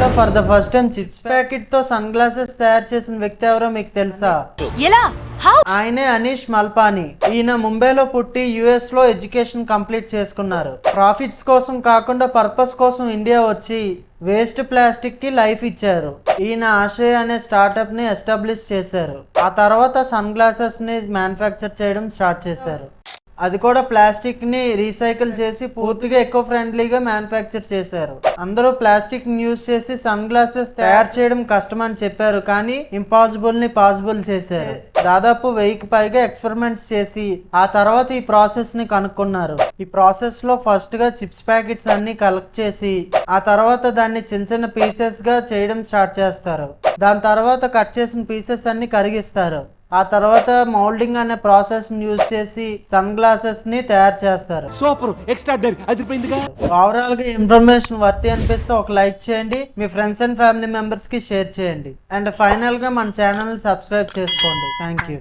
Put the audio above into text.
ఇండియాలో for the first time chips packet తో sun glasses తయారు చేసిన వ్యక్తి ఎవరో మీకు తెలుసా? ఎలా? హౌ? ఆయనే అనీష్ మల్పాని. ఈయన ముంబైలో పుట్టి యుఎస్ లో ఎడ్యుకేషన్ కంప్లీట్ చేసుకున్నారు. ప్రాఫిట్స్ కోసం కాకుండా పర్పస్ కోసం ఇండియా వచ్చి వేస్ట్ ప్లాస్టిక్ కి లైఫ్ ఇచ్చారు. ఈయన ఆశ్రయ అనే స్టార్ట్అప్ ని ఎస్టాబ్లిష్ చేశారు. ఆ తర్వాత సన్ గ్లాసెస్ ని మ్యానుఫ్యాక్చర్ చేయడం స్టార్ట్ చేశారు. అది కూడా ప్లాస్టిక్ ని రీసైకిల్ చేసి పూర్తిగా ఎకో ఫ్రెండ్లీగా మ్యానుఫ్యాక్చర్ చేశారు. అందరూ ప్లాస్టిక్ ని యూజ్ చేసి సన్ గ్లాసెస్ తయారు చేయడం కష్టం అని చెప్పారు, కానీ ఇంపాసిబుల్ ని పాసిబుల్ చేశారు. దాదాపు 1000కి పైగా ఎక్స్పెరిమెంట్స్ చేసి ఆ తర్వాత ఈ ప్రాసెస్ ని కనుక్కున్నారు. ఈ ప్రాసెస్ లో ఫస్ట్ గా చిప్స్ ప్యాకెట్స్ అన్ని కలెక్ట్ చేసి ఆ తర్వాత దాన్ని చిన్న చిన్న పీసెస్ గా చేయడం స్టార్ట్ చేస్తారు. దాని తర్వాత కట్ చేసిన పీసెస్ అన్ని కరిగిస్తారు. ఆ తర్వాత మౌల్డింగ్ అనే ప్రాసెస్ ని యూజ్ చేసి సన్ గ్లాసెస్ ని తయారు చేస్తారు. సూపర్ ఎక్స్ట్రాడనరీ అదిరిపోయిందిగా. ఓవరాల్ గా ఇన్ఫర్మేషన్ వర్తి అనిపిస్తే ఒక లైక్ చేయండి, మీ ఫ్రెండ్స్ అండ్ ఫ్యామిలీ మెంబర్స్ కి షేర్ చేయండి, అండ్ ఫైనల్ గా మన ఛానల్ ని సబ్స్క్రైబ్ చేసుకోండి. Thank you.